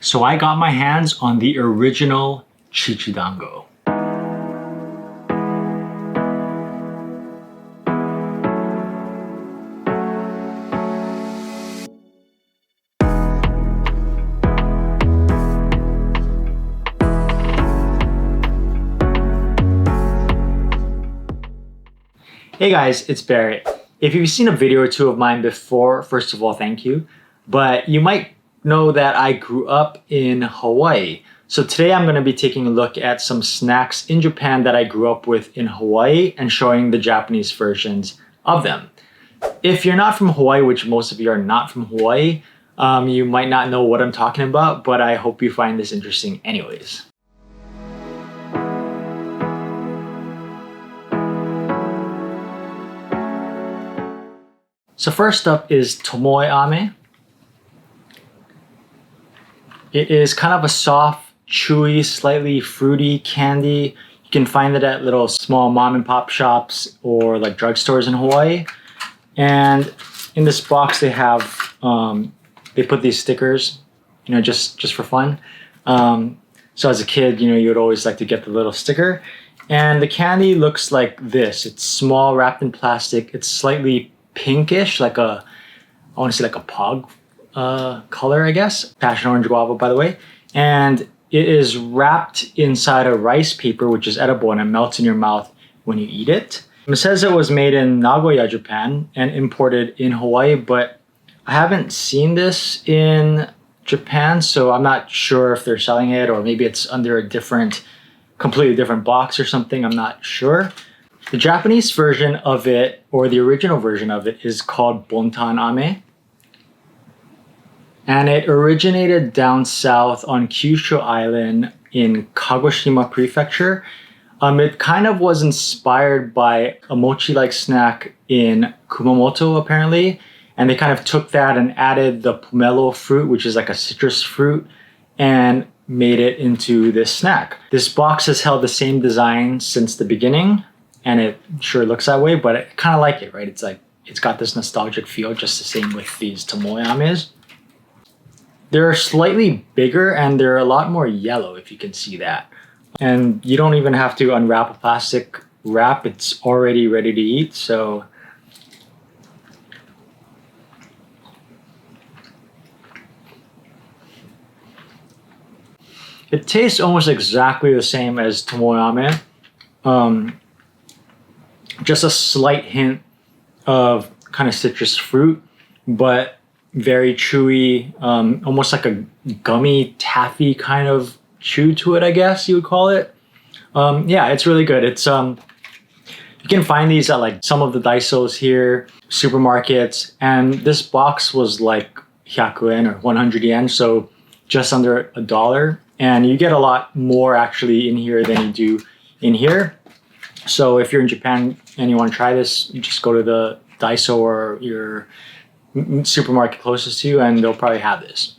So I got my hands on the original Chichi dango. Hey guys, it's Barrett. If you've seen a video or two of mine before, first of all, thank you. But you might know that I grew up in Hawaii. So today I'm going to be taking a look at some snacks in Japan that I grew up with in Hawaii and showing the Japanese versions of them. If you're not from Hawaii, which most of you are not from Hawaii, you might not know what I'm talking about, but I hope you find this interesting anyways. So first up is Tomoe ame. It is kind of a soft, chewy, slightly fruity candy. You can find it at little small mom and pop shops or like drugstores in Hawaii. And in this box they have, they put these stickers, just for fun. So as a kid, you would always like to get the little sticker. And the candy looks like this. It's small, wrapped in plastic. It's slightly pinkish, I want to say like a pog color, I guess. Passion orange guava, by the way. And it is wrapped inside a rice paper, which is edible and it melts in your mouth when you eat it. It says it was made in Nagoya, Japan and imported in Hawaii, but I haven't seen this in Japan, so I'm not sure if they're selling it or maybe it's under a completely different box or something. I'm not sure. The Japanese version of it, or the original version of it, is called Bontan ame. And it originated down south on Kyushu Island in Kagoshima Prefecture. It kind of was inspired by a mochi-like snack in Kumamoto, apparently. And they kind of took that and added the pomelo fruit, which is like a citrus fruit, and made it into this snack. This box has held the same design since the beginning. And it sure looks that way, but I kind of like it, right? It's got this nostalgic feel, just the same with these Tomoe ames. They're slightly bigger and they're a lot more yellow, if you can see that. And you don't even have to unwrap a plastic wrap. It's already ready to eat, so. It tastes almost exactly the same as Tomoe ame. Just a slight hint of kind of citrus fruit, but very chewy, almost like a gummy taffy kind of chew to it, I guess you would call it. Yeah, it's really good. It's you can find these at like some of the daisos here, supermarkets, and this box was like 100 yen or 100 yen, so just under $1. And you get a lot more actually in here than you do in here. So if you're in Japan and you want to try this, you just go to the Daiso or your supermarket closest to you and they'll probably have this.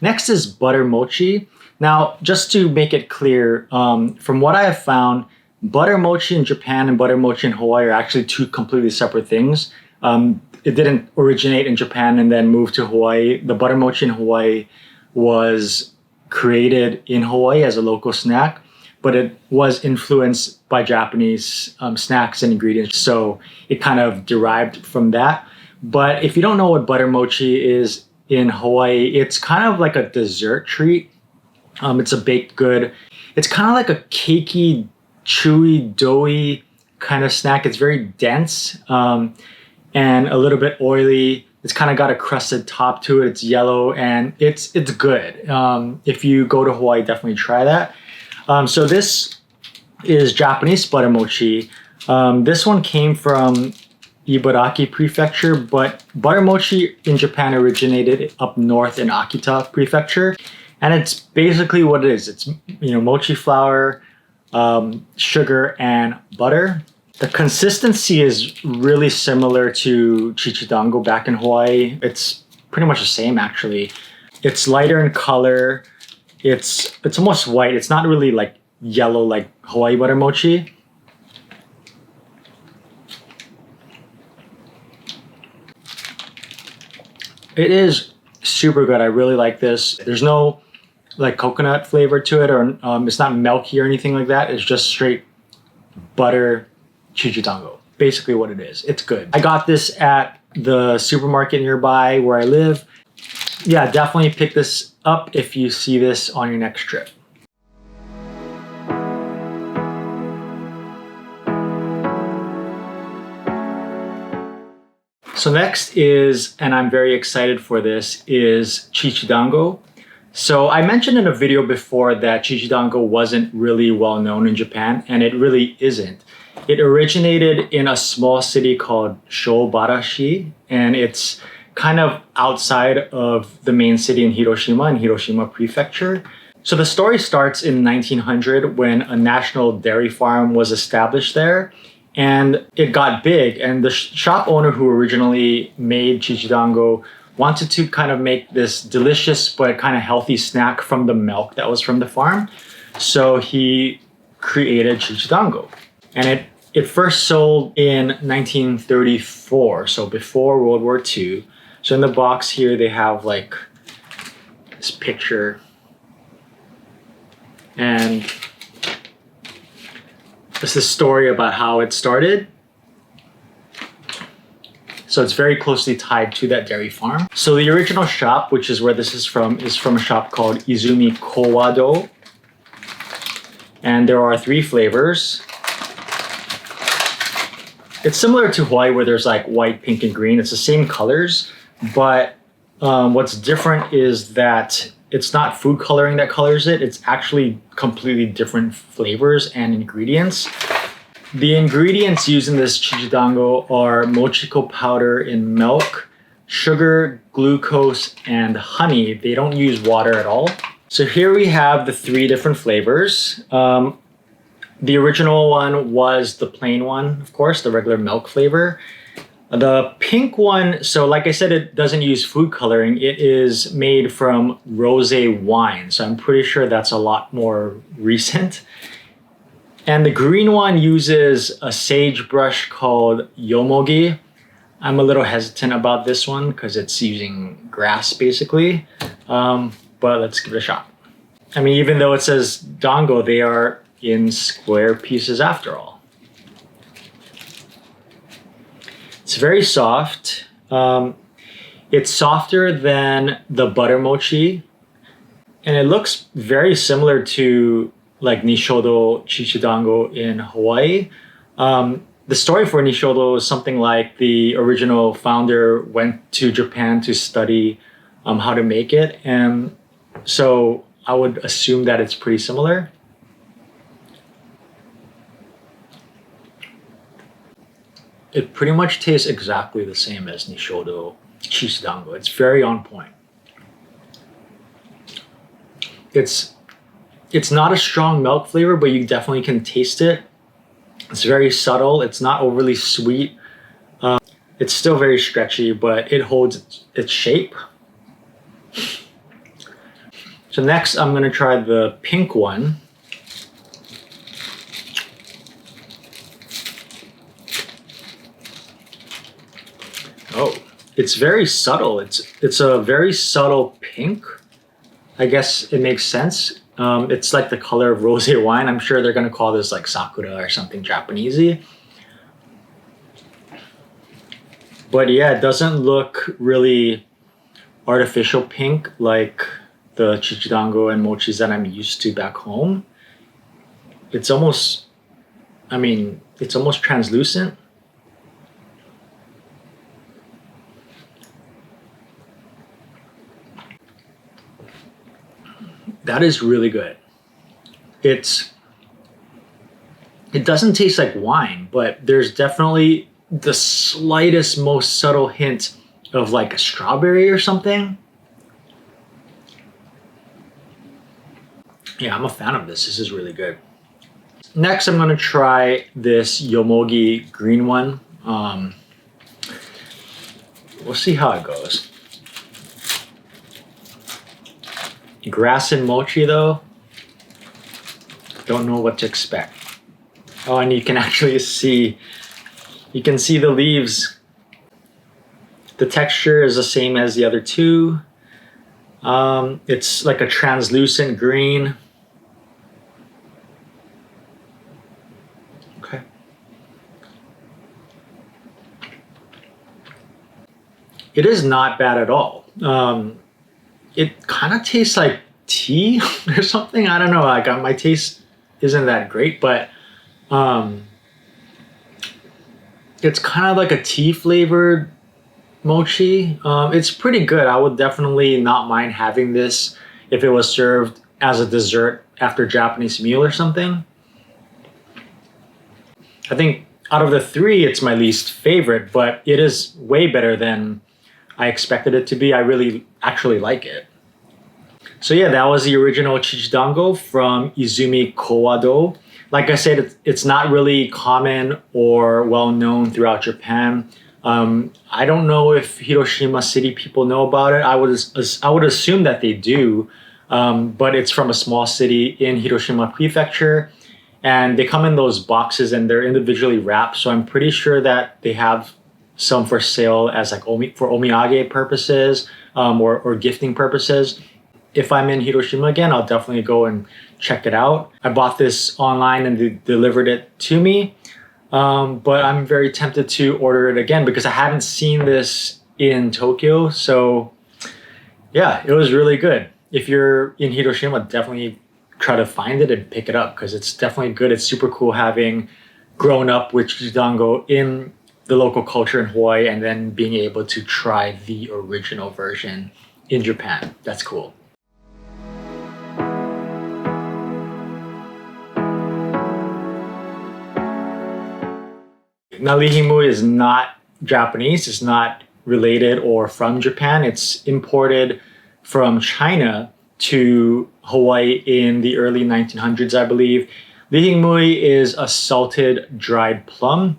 Next is butter mochi. Now, just to make it clear, from what I have found, butter mochi in Japan and butter mochi in Hawaii are actually two completely separate things. It didn't originate in Japan and then move to Hawaii. The butter mochi in Hawaii was created in Hawaii as a local snack, but it was influenced by Japanese snacks and ingredients. So it kind of derived from that. But if you don't know what butter mochi is in Hawaii, it's kind of like a dessert treat. It's a baked good. It's kind of like a cakey, chewy, doughy kind of snack. It's very dense. And a little bit oily. It's kind of got a crusted top to it. It's yellow and it's good. If you go to Hawaii, definitely try that. So this is Japanese butter mochi. This one came from Ibaraki Prefecture, but butter mochi in Japan originated up north in Akita Prefecture. And it's basically what it is. It's mochi flour, sugar, and butter. The consistency is really similar to Chichi dango back in Hawaii. It's pretty much the same actually. It's lighter in color. It's almost white. It's not really like yellow like Hawaii butter mochi. It is super good. I really like this. There's no like coconut flavor to it, or it's not milky or anything like that. It's just straight butter Chichi dango. Basically what it is. It's good. I got this at the supermarket nearby where I live. Yeah, definitely pick this up if you see this on your next trip. So next is, and I'm very excited for this, is Chichi dango. So I mentioned in a video before that Chichi dango wasn't really well known in Japan, and it really isn't. It originated in a small city called Shobarashi, and it's kind of outside of the main city in Hiroshima Prefecture. So the story starts in 1900 when a national dairy farm was established there, and it got big, and the shop owner who originally made Chichi dango wanted to kind of make this delicious but kind of healthy snack from the milk that was from the farm. So he created Chichi dango. And it first sold in 1934, so before World War II. So in the box here, they have like this picture. And it's a story about how it started. So it's very closely tied to that dairy farm. So the original shop, which is where this is from a shop called Izumi Kowado. And there are 3 flavors. It's similar to Hawaii where there's like white, pink, and green. It's the same colors, but what's different is that it's not food coloring that colors it. It's actually completely different flavors and ingredients. The ingredients used in this Chichi dango are mochiko powder in milk, sugar, glucose, and honey. They don't use water at all. So here we have the 3 different flavors. The original one was the plain one, of course, the regular milk flavor. The pink one, so like I said, it doesn't use food coloring. It is made from rosé wine. So I'm pretty sure that's a lot more recent. And the green one uses a sage brush called yomogi. I'm a little hesitant about this one because it's using grass basically, but let's give it a shot. I mean, even though it says dango, they are in square pieces after all. It's very soft. It's softer than the butter mochi, and it looks very similar to like Nishodo Chichi dango in Hawaii. The story for Nishodo is something like the original founder went to Japan to study how to make it, and so I would assume that it's pretty similar. It pretty much tastes exactly the same as Nishodo Chichi dango. It's very on point. It's not a strong milk flavor, but you definitely can taste it. It's very subtle. It's not overly sweet. It's still very stretchy, but it holds its shape. So next, I'm gonna try the pink one. Oh, it's very subtle. It's a very subtle pink. I guess it makes sense. It's like the color of rosé wine. I'm sure they're gonna call this like sakura or something Japanesey. But yeah, it doesn't look really artificial pink like the Chichi dango and mochis that I'm used to back home. It's almost, it's almost translucent. That is really good. It doesn't taste like wine, but there's definitely the slightest, most subtle hint of like a strawberry or something. Yeah, I'm a fan of this. This is really good. Next, I'm gonna try this yomogi green one. We'll see how it goes. Grass and mochi though, don't know what to expect. Oh, and you can actually see, the leaves, The texture is the same as the other two. It's like a translucent green. Okay. It is not bad at all. It kind of tastes like tea or something. I don't know. Like my taste isn't that great, but it's kind of like a tea flavored mochi. It's pretty good. I would definitely not mind having this if it was served as a dessert after a Japanese meal or something. I think out of the three, it's my least favorite, but it is way better than I expected it to be. I really actually like it. So yeah, that was the original Chichi dango from Izumi Kowado. Like I said, it's not really common or well known throughout Japan. I don't know if Hiroshima city people know about it. I would assume that they do, but it's from a small city in Hiroshima Prefecture, and they come in those boxes and they're individually wrapped. So I'm pretty sure that they have some for sale as like for omiyage purposes or gifting purposes. If I'm in Hiroshima again, I'll definitely go and check it out. I bought this online and they delivered it to me. But I'm very tempted to order it again because I haven't seen this in Tokyo. So yeah, it was really good. If you're in Hiroshima, definitely try to find it and pick it up because it's definitely good. It's super cool having grown up with Chichidango in the local culture in Hawaii and then being able to try the original version in Japan. That's cool. Now, lihimui is not Japanese. It's not related or from Japan. It's imported from China to Hawaii in the early 1900s, I believe. Lihimui is a salted dried plum.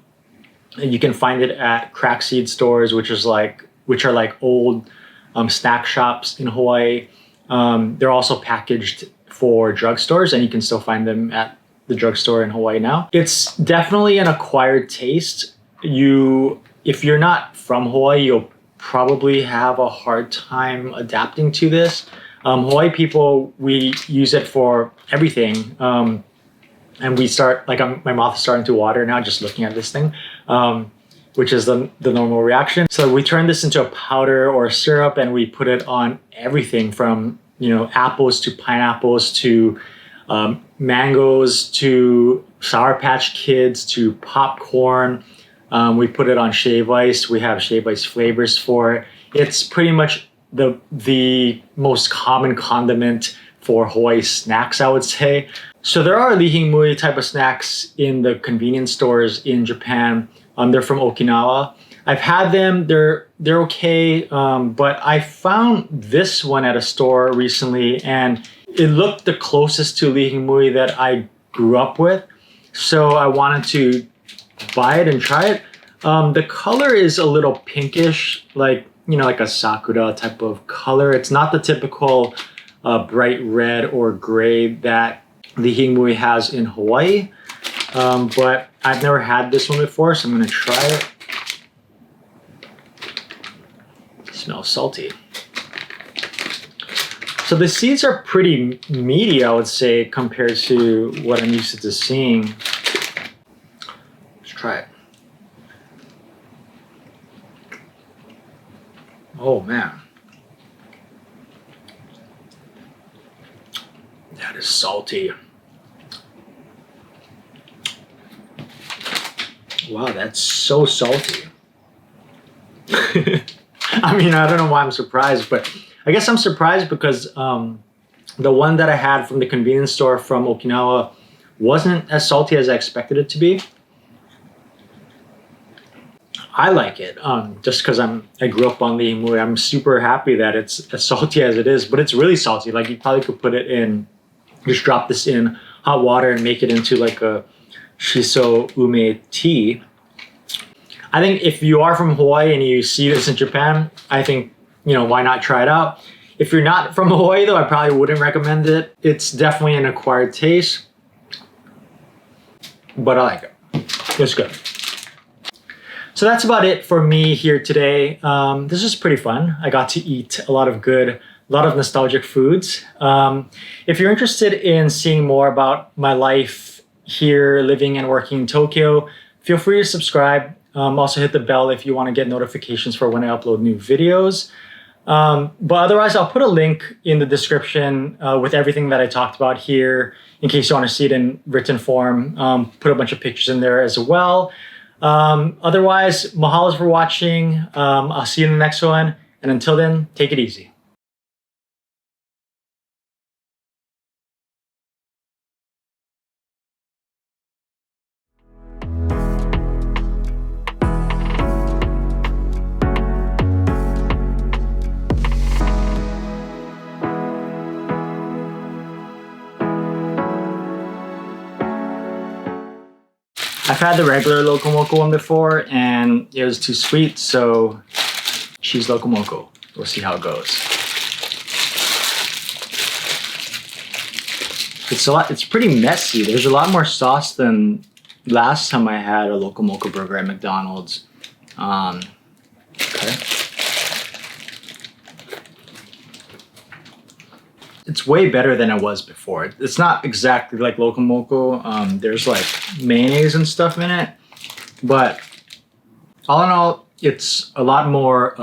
You can find it at crack seed stores, which are like old snack shops in Hawaii. They're also packaged for drugstores, and you can still find them at the drugstore in Hawaii now. It's definitely an acquired taste. If you're not from Hawaii, you'll probably have a hard time adapting to this. Hawaii people, we use it for everything. And we start, like my mouth is starting to water now just looking at this thing, which is the normal reaction. So we turn this into a powder or a syrup and we put it on everything from, apples to pineapples to mangoes to Sour Patch Kids to popcorn. We put it on shave ice. We have shave ice flavors for it. It's pretty much the most common condiment for Hawaii snacks, I would say. So there are lihimui type of snacks in the convenience stores in Japan. They're from Okinawa. I've had them. They're okay, but I found this one at a store recently, and it looked the closest to lihimui that I grew up with. So I wanted to buy it and try it. The color is a little pinkish, like a sakura type of color. It's not the typical bright red or gray that lihimui has in Hawaii. But I've never had this one before, so I'm gonna try it. It smells salty. So the seeds are pretty meaty, I would say, compared to what I'm used to seeing. Let's try it. Oh man. That is salty. Wow, that's so salty. I mean, I don't know why I'm surprised, but I guess I'm surprised because the one that I had from the convenience store from Okinawa wasn't as salty as I expected it to be. I like it just because I grew up on lihimui. I'm super happy that it's as salty as it is, but it's really salty. Like you probably could put it in, just drop this in hot water and make it into like a shiso ume tea. I think if you are from Hawaii and you see this in Japan, I think, why not try it out? If you're not from Hawaii though, I probably wouldn't recommend it. It's definitely an acquired taste, but I like it. It's good. So that's about it for me here today. This is pretty fun. I got to eat a lot of nostalgic foods. If you're interested in seeing more about my life here, living and working in Tokyo, feel free to subscribe. Also hit the bell if you want to get notifications for when I upload new videos. But otherwise, I'll put a link in the description with everything that I talked about here in case you want to see it in written form. Put a bunch of pictures in there as well. Otherwise, mahalo for watching. I'll see you in the next one. And until then, take it easy. I've had the regular locomoco one before and it was too sweet, so cheese locomoco. We'll see how it goes. It's pretty messy. There's a lot more sauce than last time I had a locomoco burger at McDonald's. Okay. It's way better than it was before. It's not exactly like locomoco. There's like mayonnaise and stuff in it, but all in all, it's a lot more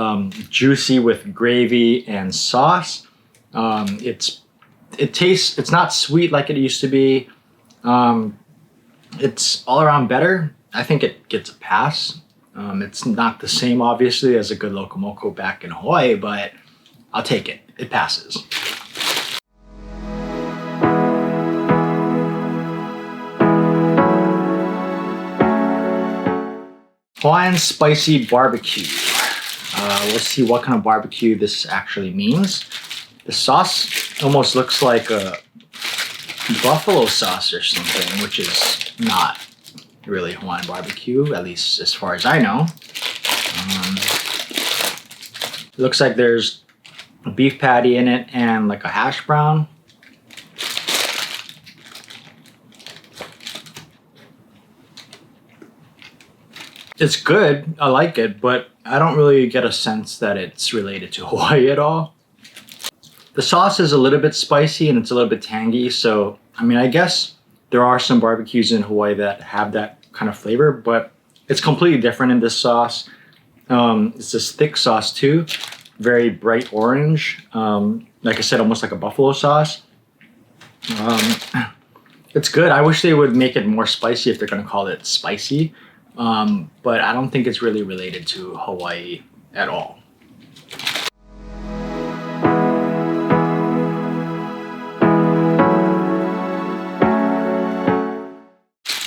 juicy with gravy and sauce. It's not sweet like it used to be. It's all around better. I think it gets a pass. It's not the same, obviously, as a good locomoco back in Hawaii, but I'll take it. It passes. Hawaiian spicy barbecue. We'll see what kind of barbecue this actually means. The sauce almost looks like a buffalo sauce or something, which is not really Hawaiian barbecue, at least as far as I know. It looks like there's a beef patty in it and like a hash brown. It's good, I like it, but I don't really get a sense that it's related to Hawaii at all. The sauce is a little bit spicy and it's a little bit tangy, so I mean, I guess there are some barbecues in Hawaii that have that kind of flavor, but it's completely different in this sauce. It's this thick sauce too, very bright orange. Like I said, almost like a buffalo sauce. It's good. I wish they would make it more spicy if they're gonna call it spicy. But I don't think it's really related to Hawaii at all.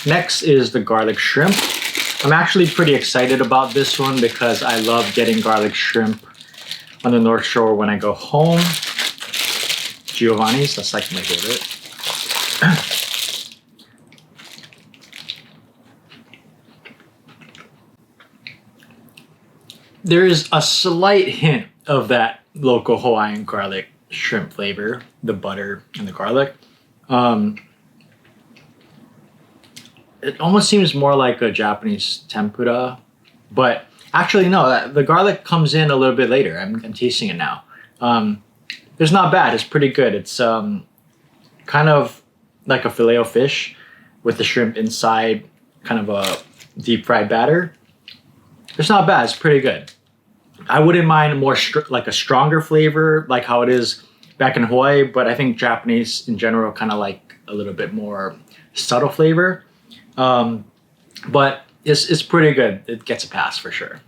Next is the garlic shrimp. I'm actually pretty excited about this one because I love getting garlic shrimp on the North Shore when I go home. Giovanni's, that's like my favorite. There is a slight hint of that local Hawaiian garlic shrimp flavor, the butter and the garlic. It almost seems more like a Japanese tempura, but actually no, the garlic comes in a little bit later. I'm tasting it now. It's not bad, it's pretty good. It's kind of like a filet o fish with the shrimp inside kind of a deep fried batter. It's not bad, it's pretty good. I wouldn't mind more like a stronger flavor like how it is back in Hawaii, but I think Japanese in general kind of like a little bit more subtle flavor. But it's pretty good. It gets a pass for sure.